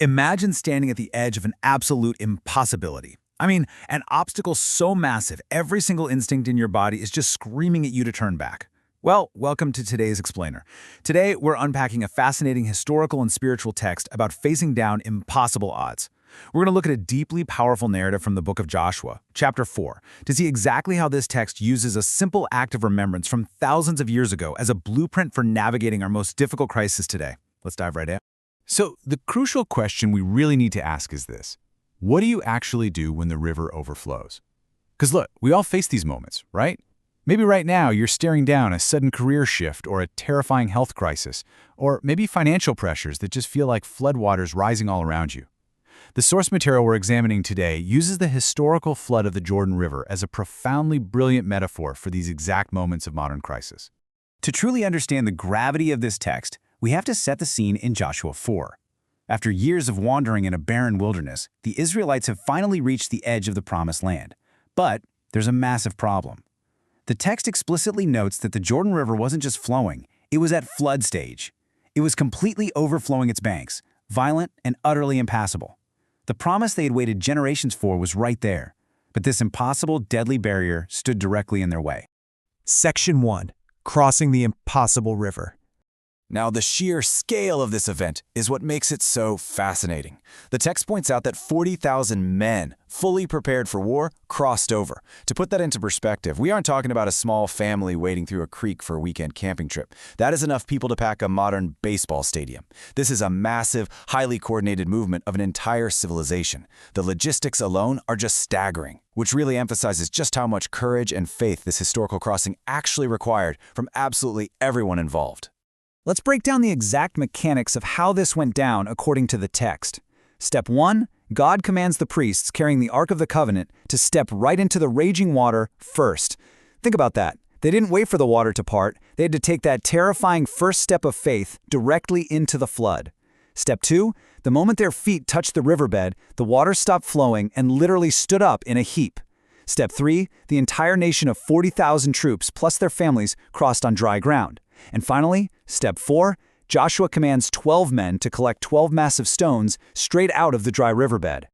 Imagine standing at the edge of an absolute impossibility. I mean, an obstacle so massive, every single instinct in your body is just screaming at you to turn back. Well, welcome to today's Explainer. Today, we're unpacking a fascinating historical and spiritual text about facing down impossible odds. We're going to look at a deeply powerful narrative from the book of Joshua, chapter 4, to see exactly how this text uses a simple act of remembrance from thousands of years ago as a blueprint for navigating our most difficult crisis today. Let's dive right in. So the crucial question we really need to ask is this. What do you actually do when the river overflows? Because look, we all face these moments, right? Maybe right now you're staring down a sudden career shift or a terrifying health crisis, or maybe financial pressures that just feel like floodwaters rising all around you. The source material we're examining today uses the historical flood of the Jordan River as a profoundly brilliant metaphor for these exact moments of modern crisis. To truly understand the gravity of this text, we have to set the scene in Joshua 4. After years of wandering in a barren wilderness, the Israelites have finally reached the edge of the Promised Land. But there's a massive problem. The text explicitly notes that the Jordan River wasn't just flowing, it was at flood stage. It was completely overflowing its banks, violent and utterly impassable. The promise they had waited generations for was right there, but this impossible, deadly barrier stood directly in their way. Section 1. Crossing the Impossible River. Now, the sheer scale of this event is what makes it so fascinating. The text points out that 40,000 men, fully prepared for war, crossed over. To put that into perspective, we aren't talking about a small family wading through a creek for a weekend camping trip. That is enough people to pack a modern baseball stadium. This is a massive, highly coordinated movement of an entire civilization. The logistics alone are just staggering, which really emphasizes just how much courage and faith this historical crossing actually required from absolutely everyone involved. Let's break down the exact mechanics of how this went down according to the text. Step 1, God commands the priests carrying the Ark of the Covenant to step right into the raging water first. Think about that. They didn't wait for the water to part. They had to take that terrifying first step of faith directly into the flood. Step 2, the moment their feet touched the riverbed, the water stopped flowing and literally stood up in a heap. Step 3, the entire nation of 40,000 troops plus their families crossed on dry ground. And finally, step 4, Joshua commands 12 men to collect 12 massive stones straight out of the dry riverbed.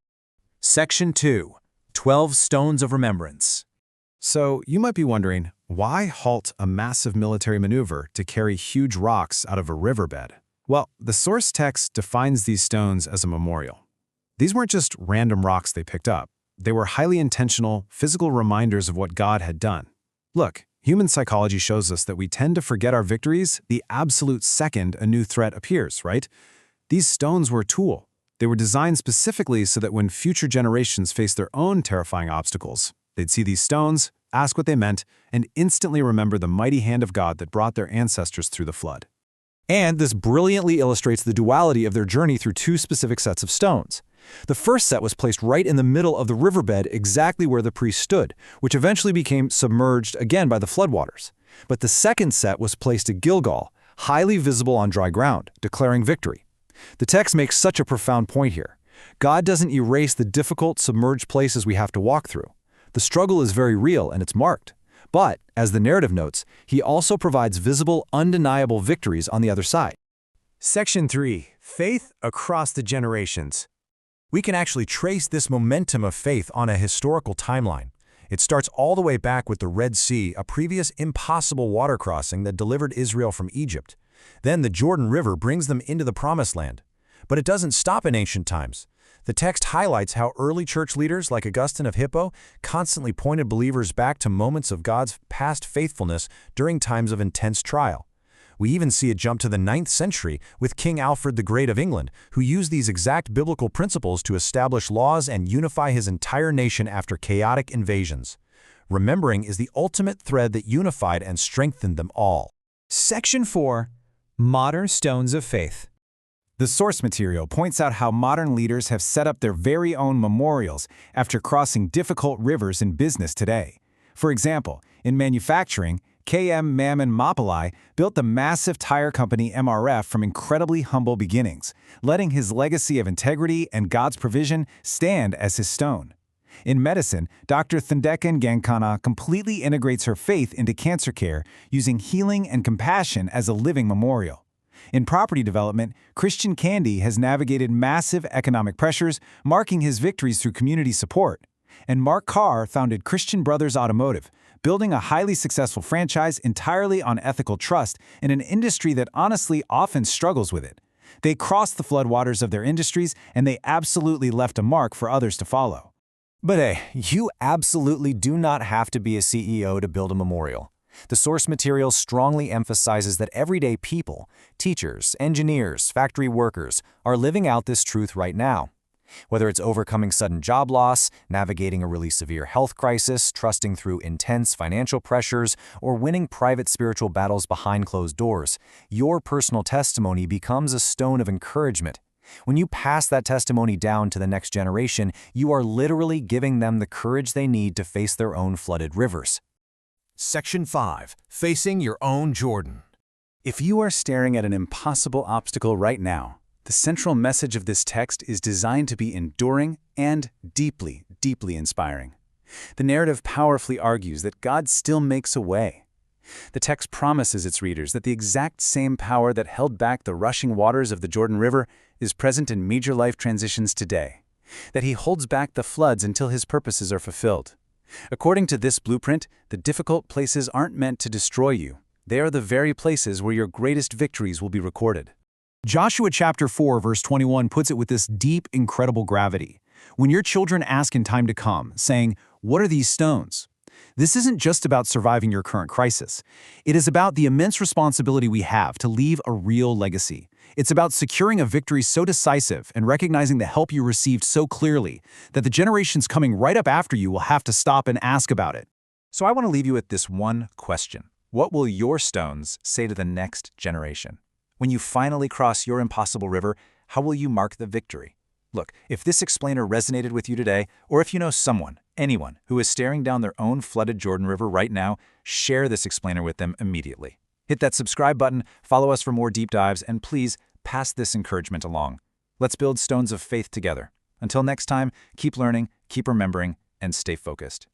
Section 2. 12 Stones of Remembrance. So you might be wondering, why halt a massive military maneuver to carry huge rocks out of a riverbed? Well, the source text defines these stones as a memorial. These weren't just random rocks they picked up. They were highly intentional, physical reminders of what God had done. Look, human psychology shows us that we tend to forget our victories the absolute second a new threat appears, right? These stones were a tool. They were designed specifically so that when future generations face their own terrifying obstacles, they'd see these stones, ask what they meant, and instantly remember the mighty hand of God that brought their ancestors through the flood. And this brilliantly illustrates the duality of their journey through two specific sets of stones. The first set was placed right in the middle of the riverbed exactly where the priest stood, which eventually became submerged again by the floodwaters. But the second set was placed at Gilgal, highly visible on dry ground, declaring victory. The text makes such a profound point here. God doesn't erase the difficult, submerged places we have to walk through. The struggle is very real and it's marked. But, as the narrative notes, he also provides visible, undeniable victories on the other side. Section 3. Faith across the generations. We can actually trace this momentum of faith on a historical timeline. It starts all the way back with the Red Sea, a previous impossible water crossing that delivered Israel from Egypt. Then the Jordan River brings them into the Promised Land. But it doesn't stop in ancient times. The text highlights how early church leaders like Augustine of Hippo constantly pointed believers back to moments of God's past faithfulness during times of intense trial. We even see it jump to the 9th century with King Alfred the Great of England, who used these exact biblical principles to establish laws and unify his entire nation after chaotic invasions. Remembering is the ultimate thread that unified and strengthened them all. Section 4. Modern Stones of Faith. The source material points out how modern leaders have set up their very own memorials after crossing difficult rivers in business today. For example, in manufacturing, K.M. Mammon Mapalai built the massive tire company MRF from incredibly humble beginnings, letting his legacy of integrity and God's provision stand as his stone. In medicine, Dr. Thandeka Gankana completely integrates her faith into cancer care, using healing and compassion as a living memorial. In property development, Christian Candy has navigated massive economic pressures, marking his victories through community support. And Mark Carr founded Christian Brothers Automotive, building a highly successful franchise entirely on ethical trust in an industry that honestly often struggles with it. They crossed the floodwaters of their industries, and they absolutely left a mark for others to follow. But hey, you absolutely do not have to be a CEO to build a memorial. The source material strongly emphasizes that everyday people, teachers, engineers, factory workers, are living out this truth right now. Whether it's overcoming sudden job loss, navigating a really severe health crisis, trusting through intense financial pressures, or winning private spiritual battles behind closed doors, your personal testimony becomes a stone of encouragement. When you pass that testimony down to the next generation, you are literally giving them the courage they need to face their own flooded rivers. Section 5. Facing your own Jordan. If you are staring at an impossible obstacle right now, the central message of this text is designed to be enduring and deeply, deeply inspiring. The narrative powerfully argues that God still makes a way. The text promises its readers that the exact same power that held back the rushing waters of the Jordan River is present in major life transitions today, that He holds back the floods until His purposes are fulfilled. According to this blueprint, the difficult places aren't meant to destroy you. They are the very places where your greatest victories will be recorded. Joshua chapter 4, verse 21 puts it with this deep, incredible gravity. When your children ask in time to come, saying, "What are these stones?" This isn't just about surviving your current crisis. It is about the immense responsibility we have to leave a real legacy. It's about securing a victory so decisive and recognizing the help you received so clearly that the generations coming right up after you will have to stop and ask about it. So I want to leave you with this one question. What will your stones say to the next generation? When you finally cross your impossible river, how will you mark the victory? Look, if this explainer resonated with you today, or if you know someone, anyone, who is staring down their own flooded Jordan River right now, share this explainer with them immediately. Hit that subscribe button, follow us for more deep dives, and please pass this encouragement along. Let's build stones of faith together. Until next time, keep learning, keep remembering, and stay focused.